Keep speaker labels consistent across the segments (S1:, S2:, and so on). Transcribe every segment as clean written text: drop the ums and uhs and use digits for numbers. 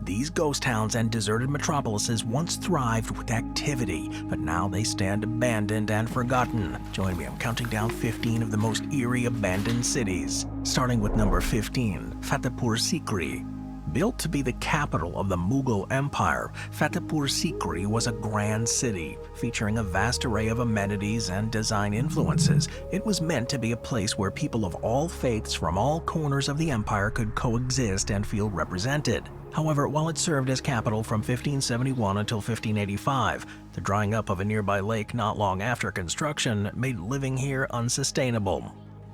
S1: These ghost towns and deserted metropolises once thrived with activity, but now they stand abandoned and forgotten. Join me, I'm counting down 15 of the most eerie abandoned cities. Starting with number 15, Fatehpur Sikri. Built to be the capital of the Mughal Empire, Fatehpur Sikri was a grand city, featuring a vast array of amenities and design influences. It was meant to be a place where people of all faiths from all corners of the empire could coexist and feel represented. However, while it served as capital from 1571 until 1585, the drying up of a nearby lake not long after construction made living here unsustainable.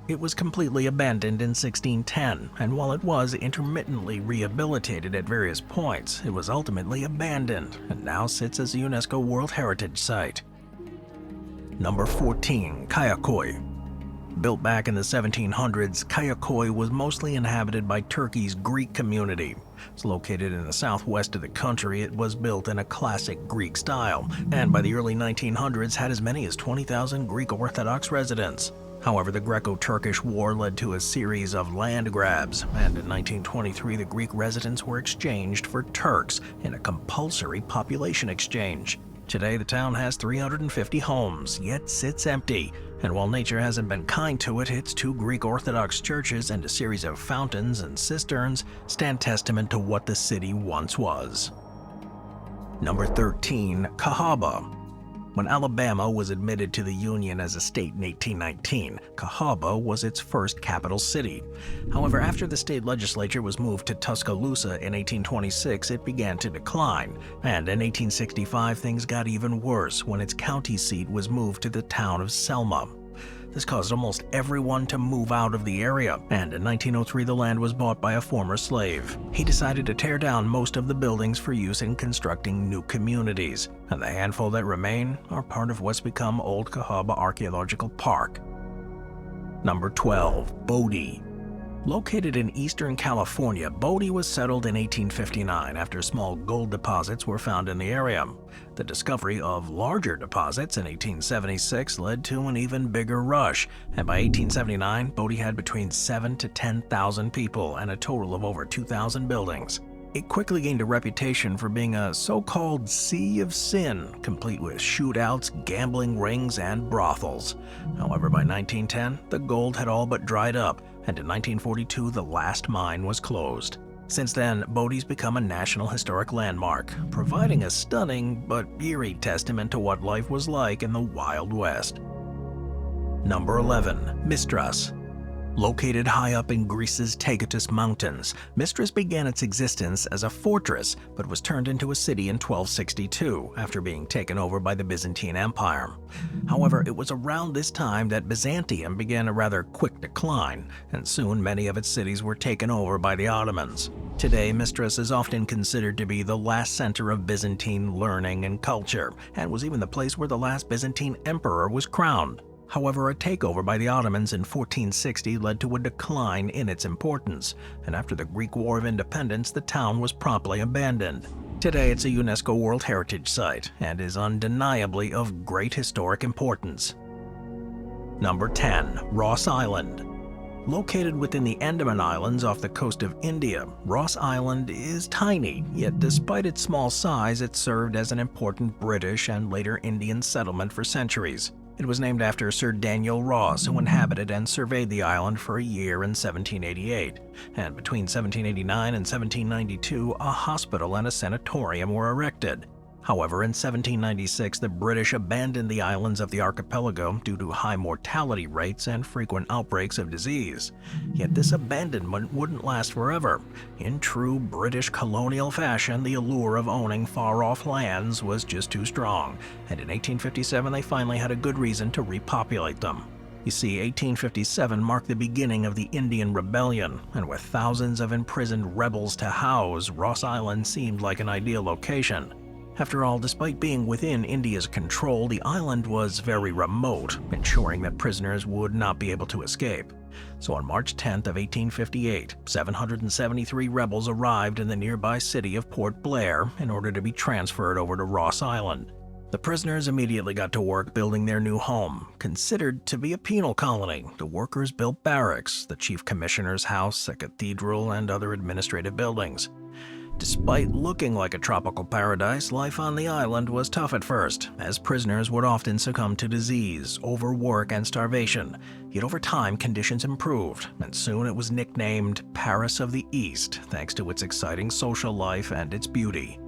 S1: It was completely abandoned in 1610, and while it was intermittently rehabilitated at various points, it was ultimately abandoned and now sits as a UNESCO World Heritage Site. Number 14, Kayakoy. Built back in the 1700s, Kayakoy was mostly inhabited by Turkey's Greek community. It's located in the southwest of the country. It was built in a classic Greek style, and by the early 1900s had as many as 20,000 Greek Orthodox residents. However, the Greco-Turkish War led to a series of land grabs, and in 1923 the Greek residents were exchanged for Turks in a compulsory population exchange. Today the town has 350 homes, yet sits empty, and while nature hasn't been kind to it, its two Greek Orthodox churches and a series of fountains and cisterns stand testament to what the city once was. Number 13, Kaba. When Alabama was admitted to the Union as a state in 1819, Kaba was its first capital city. However, after the state legislature was moved to Tuscaloosa in 1826, it began to decline, and in 1865 things got even worse when its county seat was moved to the town of Selma. This caused almost everyone to move out of the area, and in 1903 the land was bought by a former slave. He decided to tear down most of the buildings for use in constructing new communities, and the handful that remain are part of what's become Old Cahaba Archaeological Park. Number 12, Bodi. Located in eastern California, Bodi was settled in 1859 after small gold deposits were found in the area. The discovery of larger deposits in 1876 led to an even bigger rush, and by 1879, Bodi had between 7,000 to 10,000 people and a total of over 2,000 buildings. It quickly gained a reputation for being a so-called sea of sin, complete with shootouts, gambling rings, and brothels. However, by 1910, the gold had all but dried up, and in 1942, the last mine was closed. Since then, Bodi's become a National Historic Landmark, providing a stunning but eerie testament to what life was like in the Wild West. Number 11, Mistress. Located high up in Greece's Tagetus Mountains, Mistress began its existence as a fortress, but was turned into a city in 1262 after being taken over by the Byzantine Empire. However, it was around this time that Byzantium began a rather quick decline, and soon many of its cities were taken over by the Ottomans. Today, Mistress is often considered to be the last center of Byzantine learning and culture, and was even the place where the last Byzantine emperor was crowned. However, a takeover by the Ottomans in 1460 led to a decline in its importance, and after the Greek War of Independence, the town was promptly abandoned. Today, it's a UNESCO World Heritage Site and is undeniably of great historic importance. Number 10, Ross Island. Located within the Andaman Islands off the coast of India, Ross Island is tiny, yet despite its small size, it served as an important British and later Indian settlement for centuries. It was named after Sir Daniel Ross, who inhabited and surveyed the island for a year in 1788. And between 1789 and 1792, a hospital and a sanatorium were erected. However, in 1796, the British abandoned the islands of the archipelago due to high mortality rates and frequent outbreaks of disease. Yet this abandonment wouldn't last forever. In true British colonial fashion, the allure of owning far-off lands was just too strong, and in 1857 they finally had a good reason to repopulate them. You see, 1857 marked the beginning of the Indian Rebellion, and with thousands of imprisoned rebels to house, Ross Island seemed like an ideal location. After all, despite being within India's control, the island was very remote, ensuring that prisoners would not be able to escape. So on March 10th of 1858, 773 rebels arrived in the nearby city of Port Blair in order to be transferred over to Ross Island. The prisoners immediately got to work building their new home. Considered to be a penal colony, the workers built barracks, the chief commissioner's house, a cathedral, and other administrative buildings. Despite looking like a tropical paradise, life on the island was tough at first, as prisoners would often succumb to disease, overwork, and starvation. Yet over time, conditions improved, and soon it was nicknamed Paris of the East, thanks to its exciting social life and its beauty.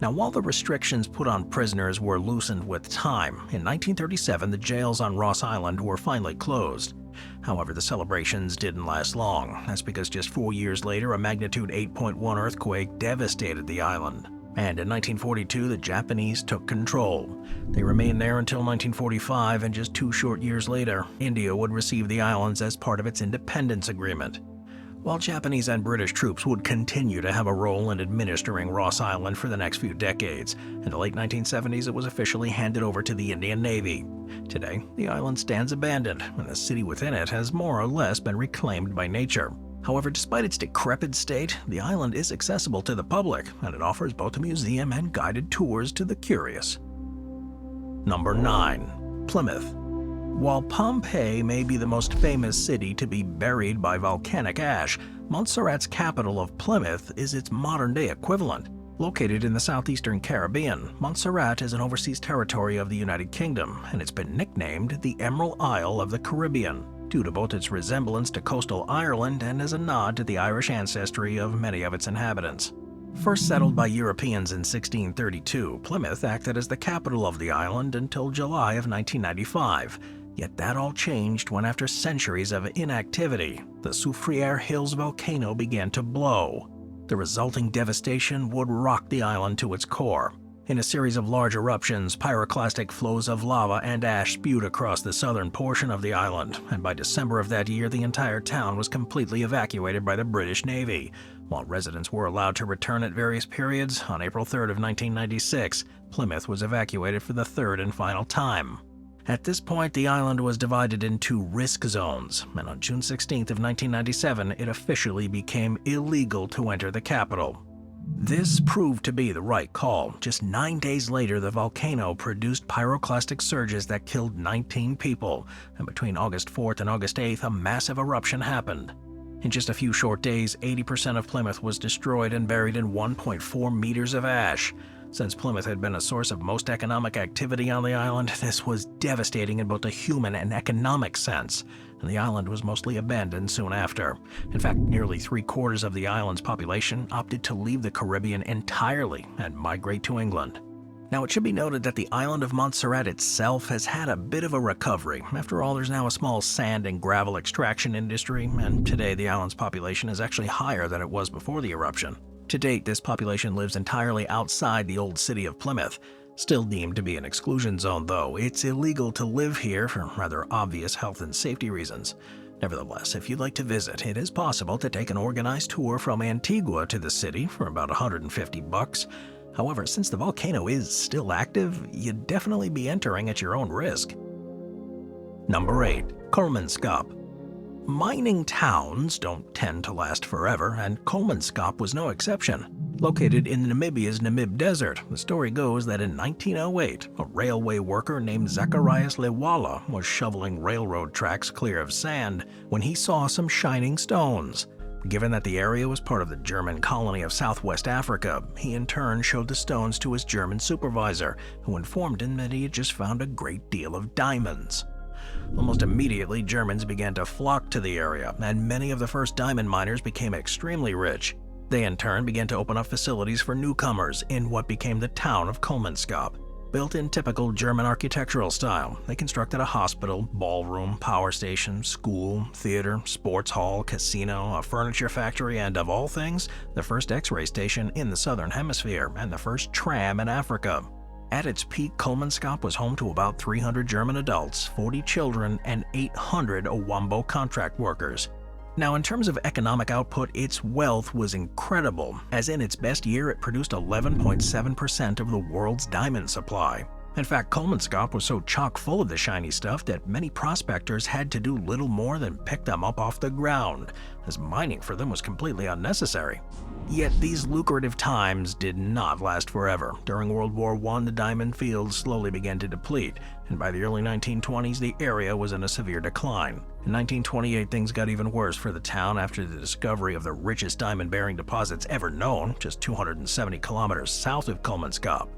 S1: Now, while the restrictions put on prisoners were loosened with time, in 1937 the jails on Ross Island were finally closed. However, the celebrations didn't last long. That's because just 4 years later, a magnitude 8.1 earthquake devastated the island. And in 1942, the Japanese took control. They remained there until 1945, and just 2 short years later, India would receive the islands as part of its independence agreement. While Japanese and British troops would continue to have a role in administering Ross Island for the next few decades, in the late 1970s it was officially handed over to the Indian Navy. Today, the island stands abandoned, and the city within it has more or less been reclaimed by nature. However, despite its decrepit state, the island is accessible to the public, and it offers both a museum and guided tours to the curious. Number 9. Plymouth. While Pompeii may be the most famous city to be buried by volcanic ash, Montserrat's capital of Plymouth is its modern-day equivalent. Located in the southeastern Caribbean, Montserrat is an overseas territory of the United Kingdom, and it's been nicknamed the Emerald Isle of the Caribbean, due to both its resemblance to coastal Ireland and as a nod to the Irish ancestry of many of its inhabitants. First settled by Europeans in 1632, Plymouth acted as the capital of the island until July of 1995. Yet that all changed when, after centuries of inactivity, the Soufriere Hills volcano began to blow. The resulting devastation would rock the island to its core. In a series of large eruptions, pyroclastic flows of lava and ash spewed across the southern portion of the island, and by December of that year the entire town was completely evacuated by the British Navy. While residents were allowed to return at various periods, on April 3rd of 1996, Plymouth was evacuated for the third and final time. At this point, the island was divided into risk zones, and on June 16th of 1997, it officially became illegal to enter the capital. This proved to be the right call. Just 9 days later, the volcano produced pyroclastic surges that killed 19 people, and between August 4th and August 8th, a massive eruption happened. In just a few short days, 80% of Plymouth was destroyed and buried in 1.4 meters of ash. Since Plymouth had been a source of most economic activity on the island, this was devastating in both a human and economic sense, and the island was mostly abandoned soon after. In fact, nearly 3/4 of the island's population opted to leave the Caribbean entirely and migrate to England. Now, it should be noted that the island of Montserrat itself has had a bit of a recovery. After all, there's now a small sand and gravel extraction industry, and today the island's population is actually higher than it was before the eruption. To date, this population lives entirely outside the old city of Plymouth. Still deemed to be an exclusion zone, though, it's illegal to live here for rather obvious health and safety reasons. Nevertheless, if you'd like to visit, it is possible to take an organized tour from Antigua to the city for about $150. However, since the volcano is still active, you'd definitely be entering at your own risk. Number 8. ColemanScop. Mining towns don't tend to last forever, and ColemanScop was no exception. Located in Namibia's Namib Desert, the story goes that in 1908, a railway worker named Zacharias Lewala was shoveling railroad tracks clear of sand when he saw some shining stones. Given that the area was part of the German colony of Southwest Africa, he in turn showed the stones to his German supervisor, who informed him that he had just found a great deal of diamonds. Almost immediately, Germans began to flock to the area, and many of the first diamond miners became extremely rich. They in turn began to open up facilities for newcomers in what became the town of ColemanScop. Built in typical German architectural style, they constructed a hospital, ballroom, power station, school, theater, sports hall, casino, a furniture factory, and of all things, the first X-ray station in the southern hemisphere and the first tram in Africa. At its peak, ColemanScop was home to about 300 German adults, 40 children, and 800 Owambo contract workers. Now, in terms of economic output, its wealth was incredible, as in its best year it produced 11.7% of the world's diamond supply. In fact, ColemanScop was so chock full of the shiny stuff that many prospectors had to do little more than pick them up off the ground, as mining for them was completely unnecessary. Yet these lucrative times did not last forever. During World War I, the diamond fields slowly began to deplete, and by the early 1920s, the area was in a severe decline. In 1928, things got even worse for the town after the discovery of the richest diamond-bearing deposits ever known, just 270 kilometers south of ColemanScop.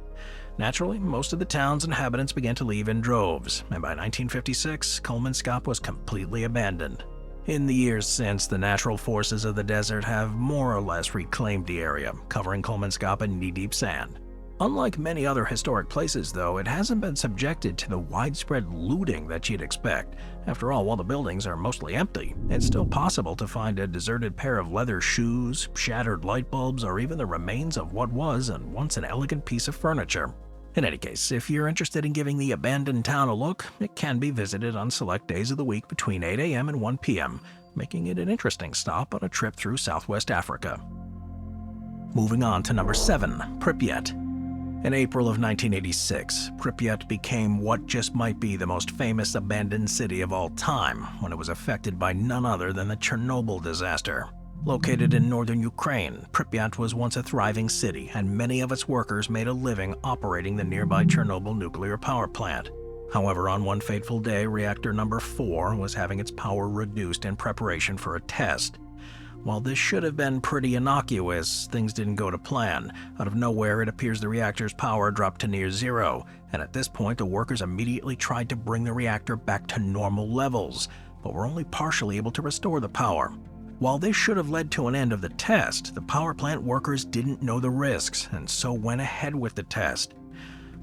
S1: Naturally, most of the town's inhabitants began to leave in droves, and by 1956, ColemanScop was completely abandoned. In the years since, the natural forces of the desert have more or less reclaimed the area, covering ColemanScop in knee-deep sand. Unlike many other historic places, though, it hasn't been subjected to the widespread looting that you'd expect. After all, while the buildings are mostly empty, it's still possible to find a deserted pair of leather shoes, shattered light bulbs, or even the remains of what was and once an elegant piece of furniture. In any case, if you're interested in giving the abandoned town a look, it can be visited on select days of the week between 8 a.m. and 1 p.m., making it an interesting stop on a trip through Southwest Africa. Moving on to number 7, Pripyat. In April of 1986, Pripyat became what just might be the most famous abandoned city of all time when it was affected by none other than the Chernobyl disaster. Located in northern Ukraine, Pripyat was once a thriving city, and many of its workers made a living operating the nearby Chernobyl nuclear power plant. However, on one fateful day, reactor number 4 was having its power reduced in preparation for a test. While this should have been pretty innocuous, things didn't go to plan. Out of nowhere, it appears the reactor's power dropped to near zero, and at this point, the workers immediately tried to bring the reactor back to normal levels, but were only partially able to restore the power. While this should have led to an end of the test, the power plant workers didn't know the risks, and so went ahead with the test.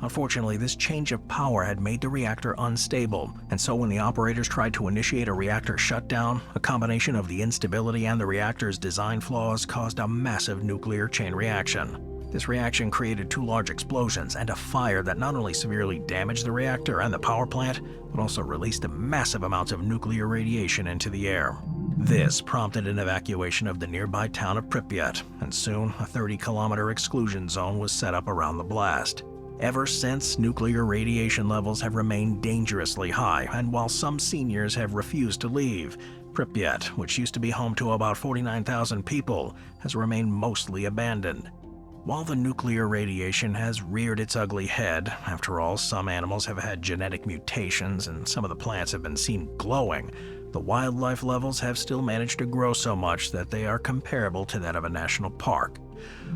S1: Unfortunately, this change of power had made the reactor unstable, and so when the operators tried to initiate a reactor shutdown, a combination of the instability and the reactor's design flaws caused a massive nuclear chain reaction. This reaction created 2 large explosions and a fire that not only severely damaged the reactor and the power plant, but also released massive amounts of nuclear radiation into the air. This prompted an evacuation of the nearby town of Pripyat, and soon a 30-kilometer exclusion zone was set up around the blast. Ever since, nuclear radiation levels have remained dangerously high, and while some seniors have refused to leave, Pripyat, which used to be home to about 49,000 people, has remained mostly abandoned. While the nuclear radiation has reared its ugly head, after all, some animals have had genetic mutations and some of the plants have been seen glowing, the wildlife levels have still managed to grow so much that they are comparable to that of a national park.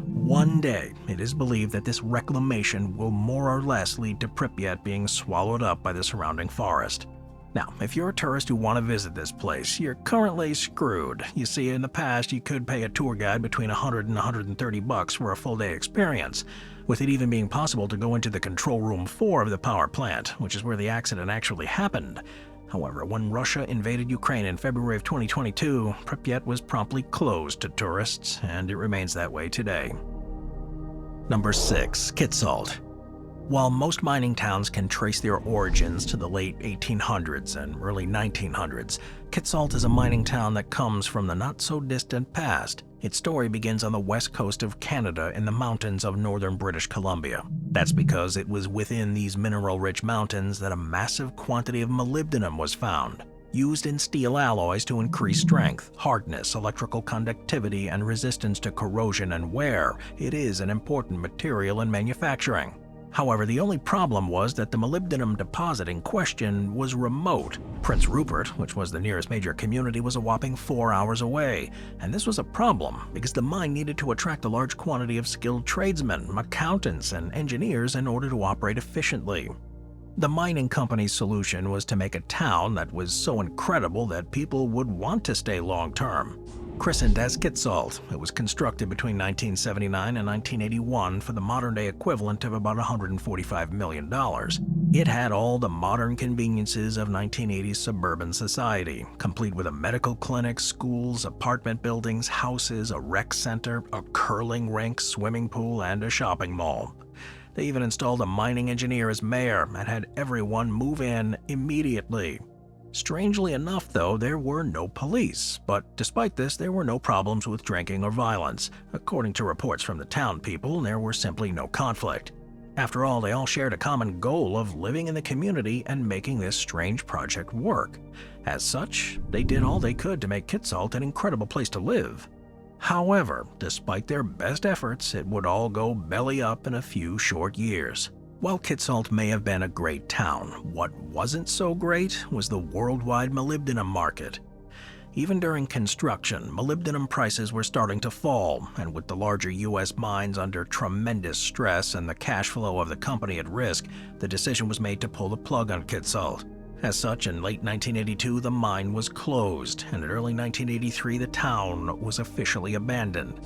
S1: One day, it is believed that this reclamation will more or less lead to Pripyat being swallowed up by the surrounding forest. Now, if you're a tourist who want to visit this place, you're currently screwed. You see, in the past, you could pay a tour guide between $100 and $130 for a full-day experience, with it even being possible to go into the control room 4 of the power plant, which is where the accident actually happened. However, when Russia invaded Ukraine in February of 2022, Pripyat was promptly closed to tourists, and it remains that way today. Number 6. Kitsault. While most mining towns can trace their origins to the late 1800s and early 1900s, Kitsault is a mining town that comes from the not-so-distant past. Its story begins on the west coast of Canada in the mountains of northern British Columbia. That's because it was within these mineral-rich mountains that a massive quantity of molybdenum was found, used in steel alloys to increase strength, hardness, electrical conductivity, and resistance to corrosion and wear. It is an important material in manufacturing. However, the only problem was that the molybdenum deposit in question was remote. Prince Rupert, which was the nearest major community, was a whopping 4 hours away, and this was a problem because the mine needed to attract a large quantity of skilled tradesmen, accountants, and engineers in order to operate efficiently. The mining company's solution was to make a town that was so incredible that people would want to stay long-term. Christened as Kitsault, it was constructed between 1979 and 1981 for the modern-day equivalent of about $145 million. It had all the modern conveniences of 1980s suburban society, complete with a medical clinic, schools, apartment buildings, houses, a rec center, a curling rink, swimming pool, and a shopping mall. They even installed a mining engineer as mayor and had everyone move in immediately. Strangely enough, though, there were no police, but despite this, there were no problems with drinking or violence. According to reports from the town people, there were simply no conflict. After all, they all shared a common goal of living in the community and making this strange project work. As such, they did all they could to make Kitsault an incredible place to live. However, despite their best efforts, it would all go belly up in a few short years. While Kitsault may have been a great town, what wasn't so great was the worldwide molybdenum market. Even during construction, molybdenum prices were starting to fall, and with the larger U.S. mines under tremendous stress and the cash flow of the company at risk, the decision was made to pull the plug on Kitsault. As such, in late 1982, the mine was closed, and in early 1983, the town was officially abandoned.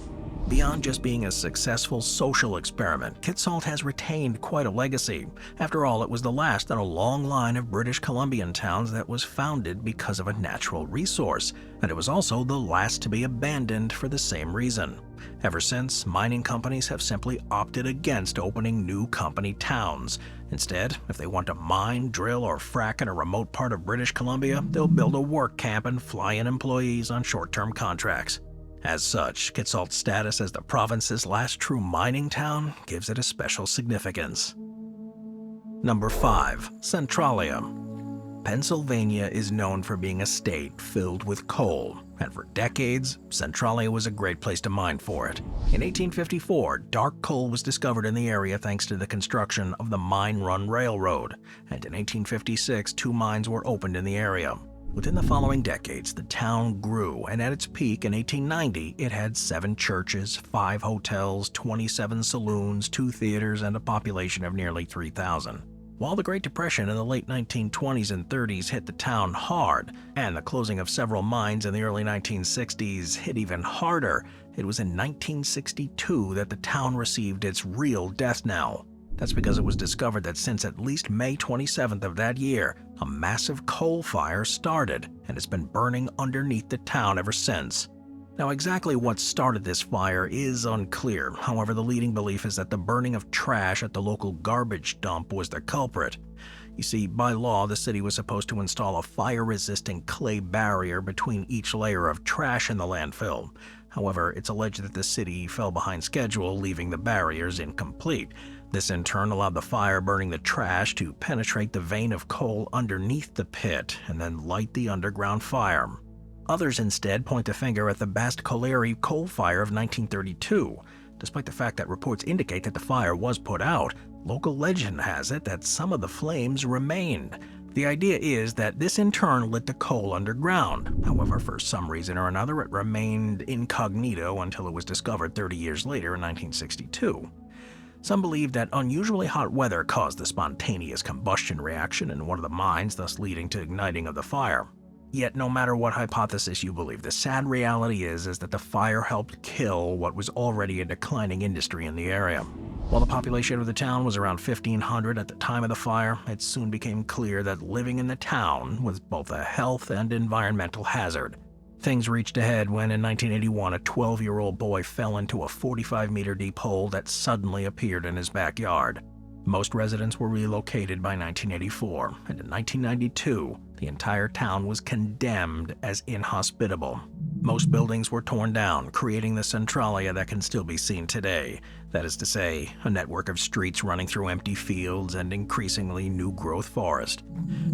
S1: Beyond just being a successful social experiment, Kitsault has retained quite a legacy. After all, it was the last in a long line of British Columbian towns that was founded because of a natural resource, and it was also the last to be abandoned for the same reason. Ever since, mining companies have simply opted against opening new company towns. Instead, if they want to mine, drill, or frack in a remote part of British Columbia, they'll build a work camp and fly in employees on short-term contracts. As such, Kitsault's status as the province's last true mining town gives it a special significance. Number 5. Centralia. Pennsylvania is known for being a state filled with coal, and for decades, Centralia was a great place to mine for it. In 1854, dark coal was discovered in the area thanks to the construction of the Mine Run Railroad, and in 1856, 2 mines were opened in the area. Within the following decades, the town grew, and at its peak in 1890, it had 7 churches, 5 hotels, 27 saloons, 2 theaters, and a population of nearly 3,000. While the Great Depression in the late 1920s and 30s hit the town hard, and the closing of several mines in the early 1960s hit even harder, it was in 1962 that the town received its real death knell. That's because it was discovered that since at least May 27th of that year, a massive coal fire started, and it's been burning underneath the town ever since. Now, exactly what started this fire is unclear. However, the leading belief is that the burning of trash at the local garbage dump was the culprit. You see, by law, the city was supposed to install a fire-resisting clay barrier between each layer of trash in the landfill. However, it's alleged that the city fell behind schedule, leaving the barriers incomplete. This in turn allowed the fire burning the trash to penetrate the vein of coal underneath the pit and then light the underground fire. Others instead point the finger at the Bast Colliery coal fire of 1932. Despite the fact that reports indicate that the fire was put out, local legend has it that some of the flames remained. The idea is that this in turn lit the coal underground. However, for some reason or another, it remained incognito until it was discovered 30 years later in 1962. Some believe that unusually hot weather caused the spontaneous combustion reaction in one of the mines, thus leading to igniting of the fire. Yet, no matter what hypothesis you believe, the sad reality is that the fire helped kill what was already a declining industry in the area. While the population of the town was around 1,500 at the time of the fire, it soon became clear that living in the town was both a health and environmental hazard. Things reached a head when, in 1981, a 12-year-old boy fell into a 45-meter-deep hole that suddenly appeared in his backyard. Most residents were relocated by 1984, and in 1992, the entire town was condemned as inhospitable. Most buildings were torn down, creating the Centralia that can still be seen today. That is to say, a network of streets running through empty fields and increasingly new-growth forest.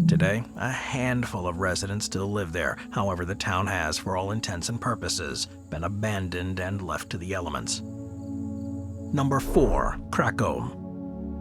S1: Today, a handful of residents still live there. However, the town has, for all intents and purposes, been abandoned and left to the elements. Number 4. Krakow.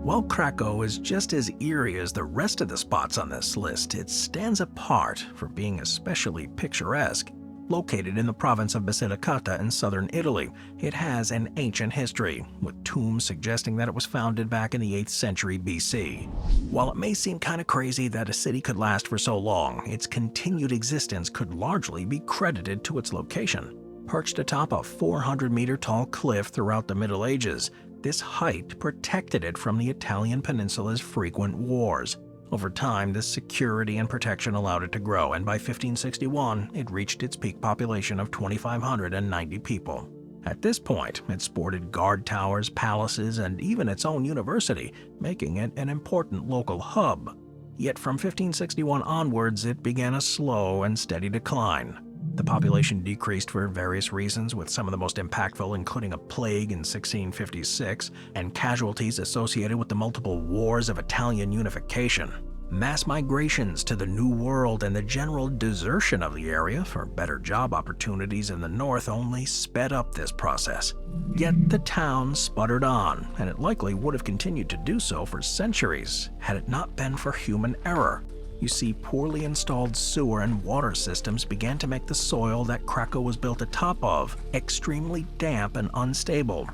S1: While Krakow is just as eerie as the rest of the spots on this list, it stands apart for being especially picturesque. Located in the province of Basilicata in southern Italy, it has an ancient history, with tombs suggesting that it was founded back in the 8th century BC. While it may seem kind of crazy that a city could last for so long, its continued existence could largely be credited to its location. Perched atop a 400-meter-tall cliff throughout the Middle Ages, this height protected it from the Italian peninsula's frequent wars. Over time, this security and protection allowed it to grow, and by 1561, it reached its peak population of 2,590 people. At this point, it sported guard towers, palaces, and even its own university, making it an important local hub. Yet from 1561 onwards, it began a slow and steady decline. The population decreased for various reasons, with some of the most impactful including a plague in 1656 and casualties associated with the multiple wars of Italian unification. Mass migrations to the New World and the general desertion of the area for better job opportunities in the north only sped up this process. Yet the town sputtered on, and it likely would have continued to do so for centuries had it not been for human error. You see, poorly installed sewer and water systems began to make the soil that Krakow was built atop of extremely damp and unstable.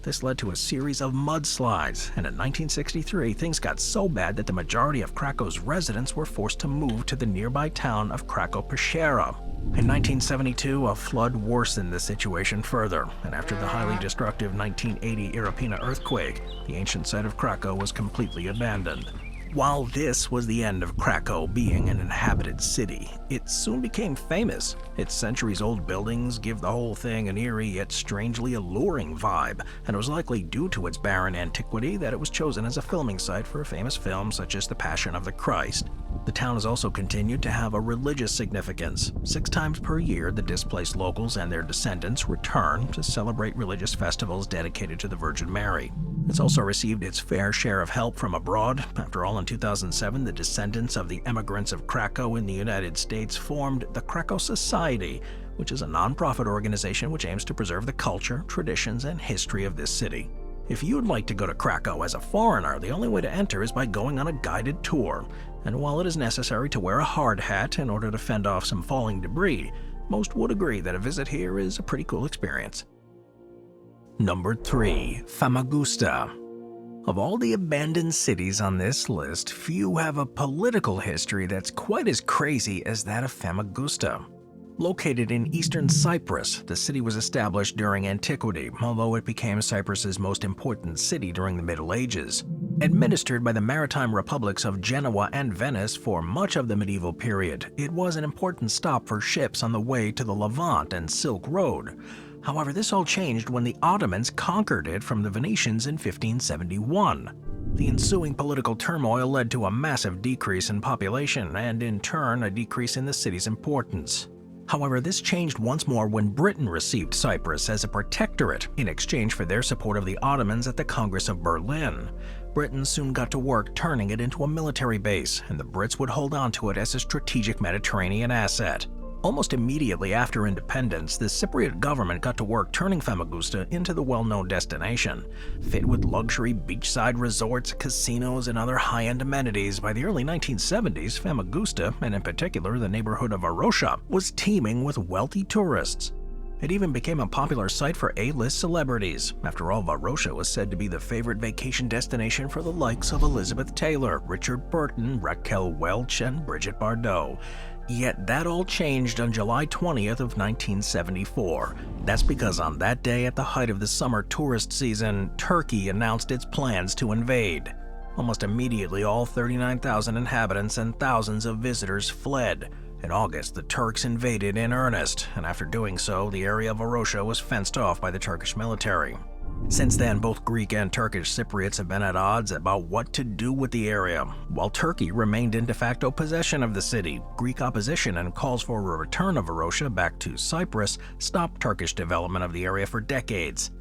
S1: This led to a series of mudslides, and in 1963 things got so bad that the majority of Krakow's residents were forced to move to the nearby town of Krakow-Pszczera. In 1972, a flood worsened the situation further, and after the highly destructive 1980 Irpina earthquake, the ancient site of Krakow was completely abandoned. While this was the end of Krakow being an inhabited city, it soon became famous. Its centuries-old buildings give the whole thing an eerie yet strangely alluring vibe, and it was likely due to its barren antiquity that it was chosen as a filming site for famous films such as The Passion of the Christ. The town has also continued to have a religious significance. 6 times per year, the displaced locals and their descendants return to celebrate religious festivals dedicated to the Virgin Mary. It's also received its fair share of help from abroad. After all, in 2007, the descendants of the emigrants of Krakow in the United States formed the Krakow Society, which is a non-profit organization which aims to preserve the culture, traditions, and history of this city. If you'd like to go to Krakow as a foreigner, the only way to enter is by going on a guided tour. And while it is necessary to wear a hard hat in order to fend off some falling debris, most would agree that a visit here is a pretty cool experience. Number 3. Famagusta. Of all the abandoned cities on this list, few have a political history that's quite as crazy as that of Famagusta. Located in eastern Cyprus, the city was established during antiquity, although it became Cyprus's most important city during the Middle Ages. Administered by the maritime republics of Genoa and Venice for much of the medieval period, it was an important stop for ships on the way to the Levant and Silk Road. However, this all changed when the Ottomans conquered it from the Venetians in 1571. The ensuing political turmoil led to a massive decrease in population and, in turn, a decrease in the city's importance. However, this changed once more when Britain received Cyprus as a protectorate in exchange for their support of the Ottomans at the Congress of Berlin. Britain soon got to work turning it into a military base, and the Brits would hold on to it as a strategic Mediterranean asset. Almost immediately after independence, the Cypriot government got to work turning Famagusta into the well-known destination. Fit with luxury beachside resorts, casinos, and other high-end amenities, by the early 1970s, Famagusta, and in particular the neighborhood of Varosha, was teeming with wealthy tourists. It even became a popular site for A-list celebrities. After all, Varosha was said to be the favorite vacation destination for the likes of Elizabeth Taylor, Richard Burton, Raquel Welch, and Brigitte Bardot. Yet that all changed on July 20th of 1974. That's because on that day, at the height of the summer tourist season, Turkey announced its plans to invade. Almost immediately, all 39,000 inhabitants and thousands of visitors fled. In August, the Turks invaded in earnest, and after doing so, the area of Varosha was fenced off by the Turkish military. Since then, both Greek and Turkish Cypriots have been at odds about what to do with the area. While Turkey remained in de facto possession of the city, Greek opposition and calls for a return of Varosha back to Cyprus stopped Turkish development of the area for decades.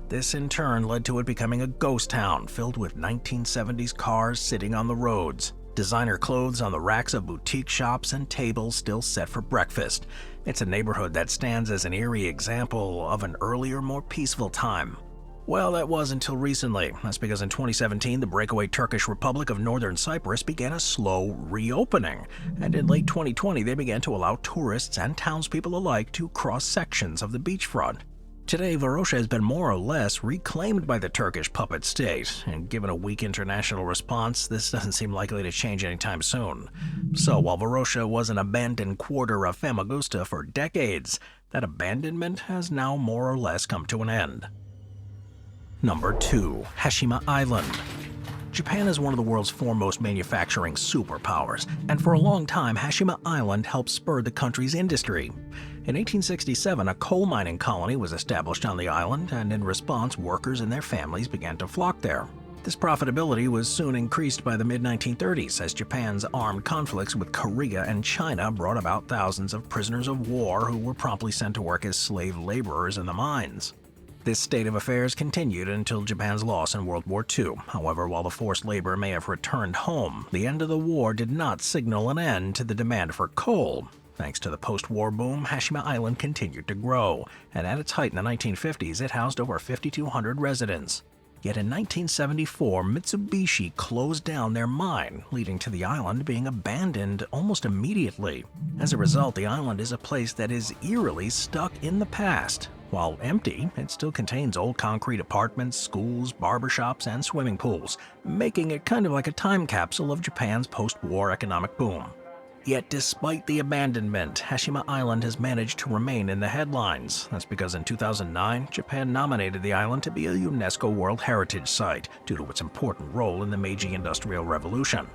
S1: This in turn led to it becoming a ghost town filled with 1970s cars sitting on the roads, designer clothes on the racks of boutique shops, and tables still set for breakfast. It's a neighborhood that stands as an eerie example of an earlier, more peaceful time. Well, that was until recently. That's because in 2017, the breakaway Turkish Republic of Northern Cyprus began a slow reopening, and in late 2020, they began to allow tourists and townspeople alike to cross sections of the beachfront. Today, Varosha has been more or less reclaimed by the Turkish puppet state, and given a weak international response, this doesn't seem likely to change anytime soon. So, while Varosha was an abandoned quarter of Famagusta for decades, that abandonment has now more or less come to an end. Number 2. Hashima Island. Japan is one of the world's foremost manufacturing superpowers, and for a long time, Hashima Island helped spur the country's industry. In 1867, a coal mining colony was established on the island, and in response, workers and their families began to flock there. This profitability was soon increased by the mid-1930s as Japan's armed conflicts with Korea and China brought about thousands of prisoners of war who were promptly sent to work as slave laborers in the mines. This state of affairs continued until Japan's loss in World War II. However, while the forced labor may have returned home, the end of the war did not signal an end to the demand for coal. Thanks to the post-war boom, Hashima Island continued to grow, and at its height in the 1950s, it housed over 5,200 residents. Yet in 1974, Mitsubishi closed down their mine, leading to the island being abandoned almost immediately. As a result, the island is a place that is eerily stuck in the past. While empty, it still contains old concrete apartments, schools, barbershops, and swimming pools, making it kind of like a time capsule of Japan's post-war economic boom. Yet despite the abandonment, Hashima Island has managed to remain in the headlines. That's because in 2009, Japan nominated the island to be a UNESCO World Heritage Site due to its important role in the Meiji Industrial Revolution.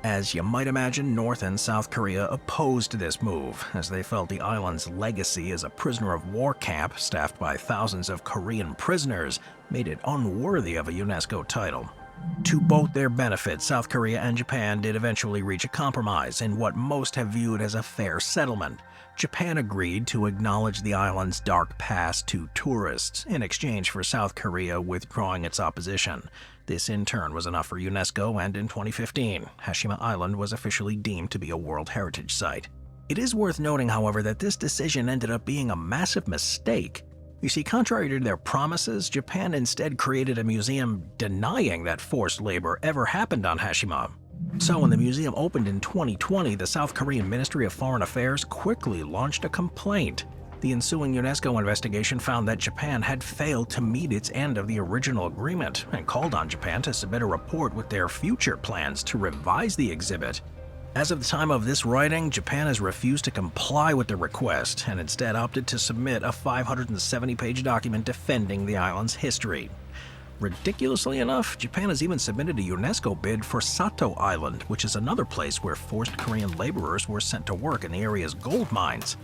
S1: As you might imagine, North and South Korea opposed this move, as they felt the island's legacy as a prisoner of war camp staffed by thousands of Korean prisoners made it unworthy of a UNESCO title. To both their benefit, South Korea and Japan did eventually reach a compromise in what most have viewed as a fair settlement. Japan agreed to acknowledge the island's dark past to tourists in exchange for South Korea withdrawing its opposition. This in turn was enough for UNESCO, and in 2015, Hashima Island was officially deemed to be a World Heritage Site. It is worth noting, however, that this decision ended up being a massive mistake. You see, contrary to their promises, Japan instead created a museum denying that forced labor ever happened on Hashima. So when the museum opened in 2020, the South Korean Ministry of Foreign Affairs quickly launched a complaint. The ensuing UNESCO investigation found that Japan had failed to meet its end of the original agreement and called on Japan to submit a report with their future plans to revise the exhibit. As of the time of this writing, Japan has refused to comply with the request and instead opted to submit a 570-page document defending the island's history. Ridiculously enough, Japan has even submitted a UNESCO bid for Sato Island, which is another place where forced Korean laborers were sent to work in the area's gold mines.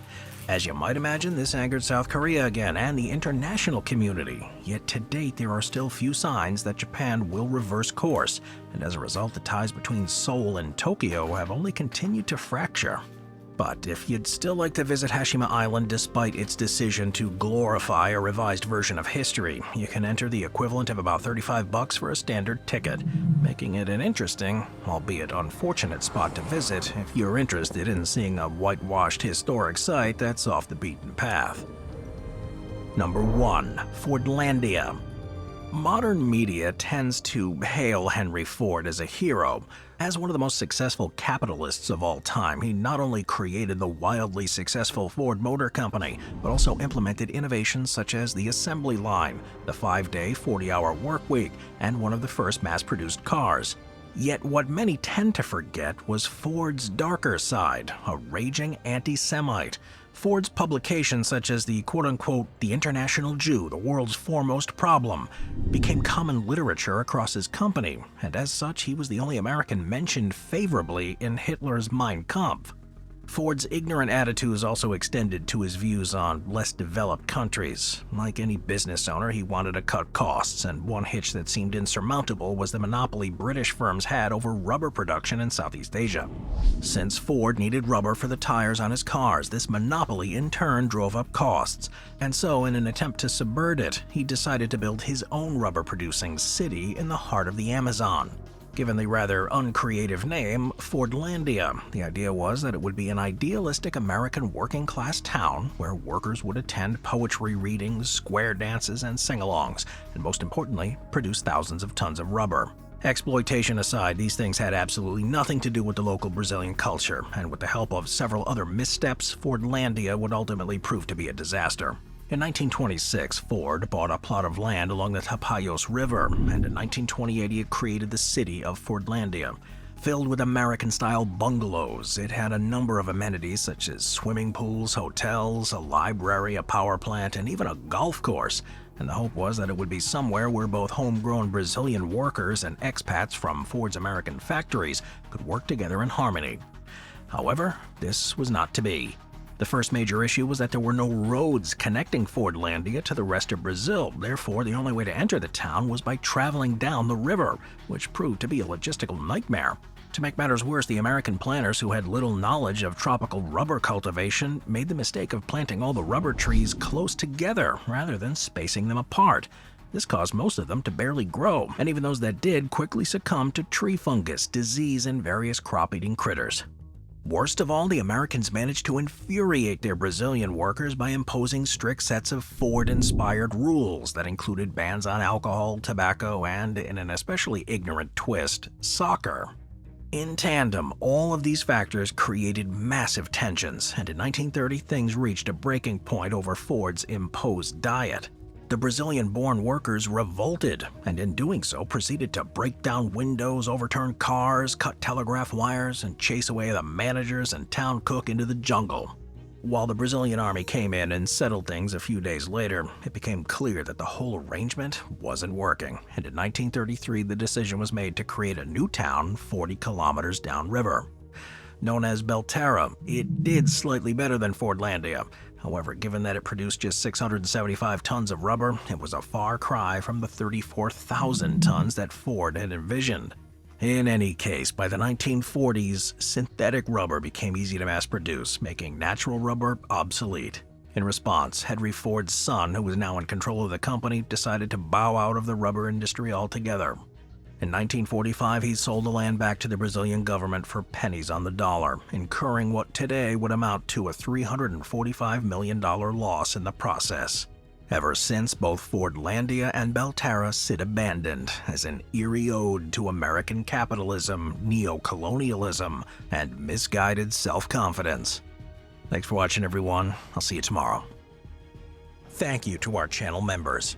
S1: As you might imagine, this angered South Korea again and the international community. Yet to date, there are still few signs that Japan will reverse course, and as a result, the ties between Seoul and Tokyo have only continued to fracture. But if you'd still like to visit Hashima Island despite its decision to glorify a revised version of history, you can enter the equivalent of about $35 for a standard ticket, making it an interesting, albeit unfortunate spot to visit if you're interested in seeing a whitewashed historic site that's off the beaten path. Number 1. Fordlandia. Modern media tends to hail Henry Ford as a hero. As one of the most successful capitalists of all time, he not only created the wildly successful Ford Motor Company, but also implemented innovations such as the assembly line, the 5-day, 40-hour work week, and one of the first mass-produced cars. Yet what many tend to forget was Ford's darker side, a raging anti-Semite. Ford's publications such as the quote-unquote "The International Jew, the World's Foremost Problem" became common literature across his company, and as such he was the only American mentioned favorably in Hitler's Mein Kampf. Ford's ignorant attitudes also extended to his views on less developed countries. Like any business owner, he wanted to cut costs, and one hitch that seemed insurmountable was the monopoly British firms had over rubber production in Southeast Asia. Since Ford needed rubber for the tires on his cars, this monopoly in turn drove up costs, and so in an attempt to subvert it, he decided to build his own rubber-producing city in the heart of the Amazon. Given the rather uncreative name, Fordlandia, the idea was that it would be an idealistic American working-class town where workers would attend poetry readings, square dances, and sing-alongs, and most importantly, produce thousands of tons of rubber. Exploitation aside, these things had absolutely nothing to do with the local Brazilian culture, and with the help of several other missteps, Fordlandia would ultimately prove to be a disaster. In 1926, Ford bought a plot of land along the Tapajos River, and in 1928 it created the city of Fordlandia. Filled with American-style bungalows, it had a number of amenities such as swimming pools, hotels, a library, a power plant, and even a golf course. And the hope was that it would be somewhere where both homegrown Brazilian workers and expats from Ford's American factories could work together in harmony. However, this was not to be. The first major issue was that there were no roads connecting Fordlandia to the rest of Brazil. Therefore, the only way to enter the town was by traveling down the river, which proved to be a logistical nightmare. To make matters worse, the American planters, who had little knowledge of tropical rubber cultivation, made the mistake of planting all the rubber trees close together rather than spacing them apart. This caused most of them to barely grow, and even those that did quickly succumbed to tree fungus, disease, and various crop-eating critters. Worst of all, the Americans managed to infuriate their Brazilian workers by imposing strict sets of Ford-inspired rules that included bans on alcohol, tobacco, and, in an especially ignorant twist, soccer. In tandem, all of these factors created massive tensions, and in 1930 things reached a breaking point over Ford's imposed diet. The Brazilian-born workers revolted, and in doing so proceeded to break down windows, overturn cars, cut telegraph wires, and chase away the managers and town cook into the jungle. While the Brazilian army came in and settled things a few days later, it became clear that the whole arrangement wasn't working, and in 1933 the decision was made to create a new town 40 kilometers downriver. Known as Belterra, it did slightly better than Fordlandia. However, given that it produced just 675 tons of rubber, it was a far cry from the 34,000 tons that Ford had envisioned. In any case, by the 1940s, synthetic rubber became easy to mass produce, making natural rubber obsolete. In response, Henry Ford's son, who was now in control of the company, decided to bow out of the rubber industry altogether. In 1945, he sold the land back to the Brazilian government for pennies on the dollar, incurring what today would amount to a $345 million loss in the process. Ever since, both Fordlandia and Belterra sit abandoned as an eerie ode to American capitalism, neo-colonialism, and misguided self-confidence. Thanks for watching, everyone. I'll see you tomorrow. Thank you to our channel members: